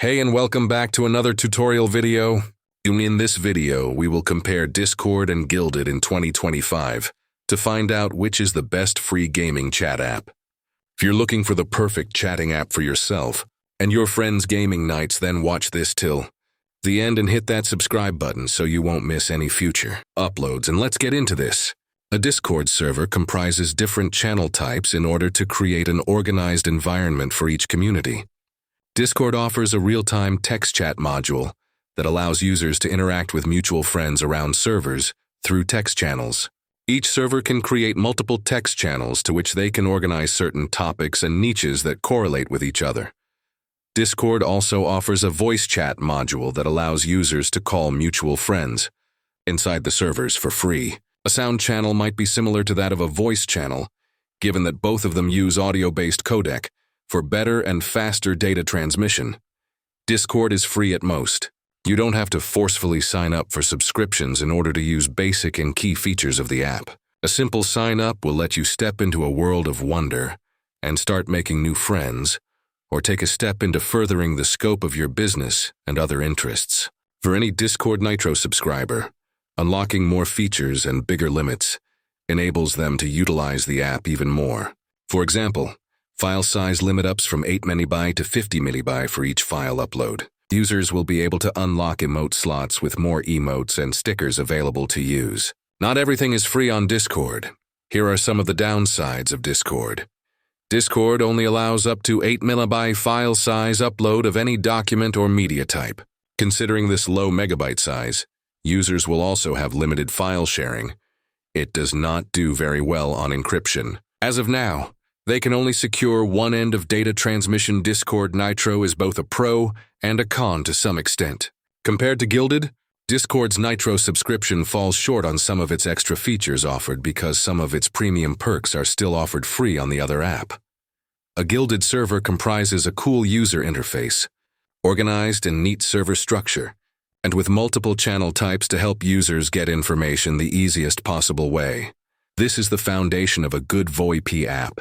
Hey and welcome back to another tutorial video. In this video, we will compare Discord and Guilded in 2025 to find out which is the best free gaming chat app. If you're looking for the perfect chatting app for yourself and your friends' gaming nights, then watch this till the end and hit that subscribe button so you won't miss any future uploads. And let's get into this. A Discord server comprises different channel types in order to create an organized environment for each community. Discord offers a real-time text chat module that allows users to interact with mutual friends around servers through text channels. Each server can create multiple text channels to which they can organize certain topics and niches that correlate with each other. Discord also offers a voice chat module that allows users to call mutual friends inside the servers for free. A sound channel might be similar to that of a voice channel, given that both of them use audio-based codec for better and faster data transmission. Discord is free at most. You don't have to forcefully sign up for subscriptions in order to use basic and key features of the app. A simple sign-up will let you step into a world of wonder and start making new friends, or take a step into furthering the scope of your business and other interests. For any Discord Nitro subscriber, unlocking more features and bigger limits enables them to utilize the app even more. For example, file size limit ups from 8 MB to 50 MB for each file upload. Users will be able to unlock emote slots with more emotes and stickers available to use. Not everything is free on Discord. Here are some of the downsides of Discord. Discord only allows up to 8 MB file size upload of any document or media type. Considering this low megabyte size, users will also have limited file sharing. It does not do very well on encryption. As of now, they can only secure one end of data transmission. Discord Nitro is both a pro and a con to some extent. Compared to Guilded, Discord's Nitro subscription falls short on some of its extra features offered because some of its premium perks are still offered free on the other app. A Guilded server comprises a cool user interface, organized and neat server structure, and with multiple channel types to help users get information the easiest possible way. This is the foundation of a good VoIP app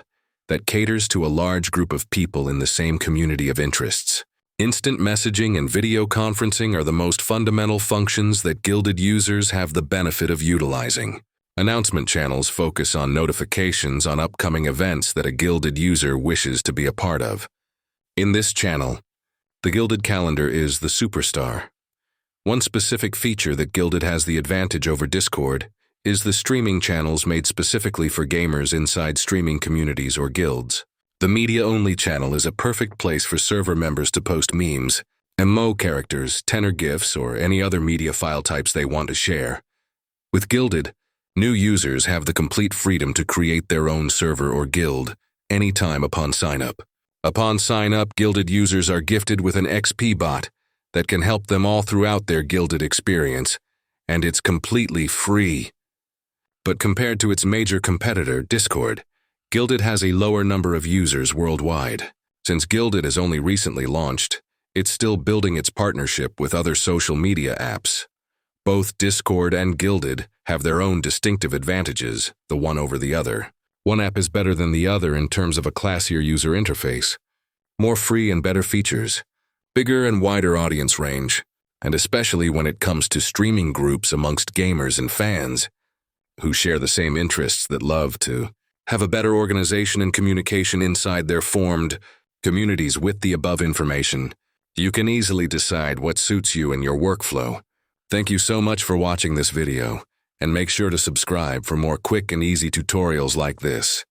that caters to a large group of people in the same community of interests. Instant messaging and video conferencing are the most fundamental functions that Guilded users have the benefit of utilizing. Announcement channels focus on notifications on upcoming events that a Guilded user wishes to be a part of. In this channel, the Guilded calendar is the superstar. One specific feature that Guilded has the advantage over Discord is the streaming channels made specifically for gamers inside streaming communities or guilds. The media-only channel is a perfect place for server members to post memes, emo characters, tenor GIFs, or any other media file types they want to share. With Guilded, new users have the complete freedom to create their own server or guild anytime upon sign-up. Upon sign-up, Guilded users are gifted with an XP bot that can help them all throughout their Guilded experience, and it's completely free. But compared to its major competitor, Discord, Guilded has a lower number of users worldwide. Since Guilded has only recently launched, it's still building its partnership with other social media apps. Both Discord and Guilded have their own distinctive advantages, the one over the other. One app is better than the other in terms of a classier user interface, more free and better features, bigger and wider audience range, and especially when it comes to streaming groups amongst gamers and fans who share the same interests that love to have a better organization and communication inside their formed communities. With the above information, you can easily decide what suits you and your workflow. Thank you so much for watching this video, and make sure to subscribe for more quick and easy tutorials like this.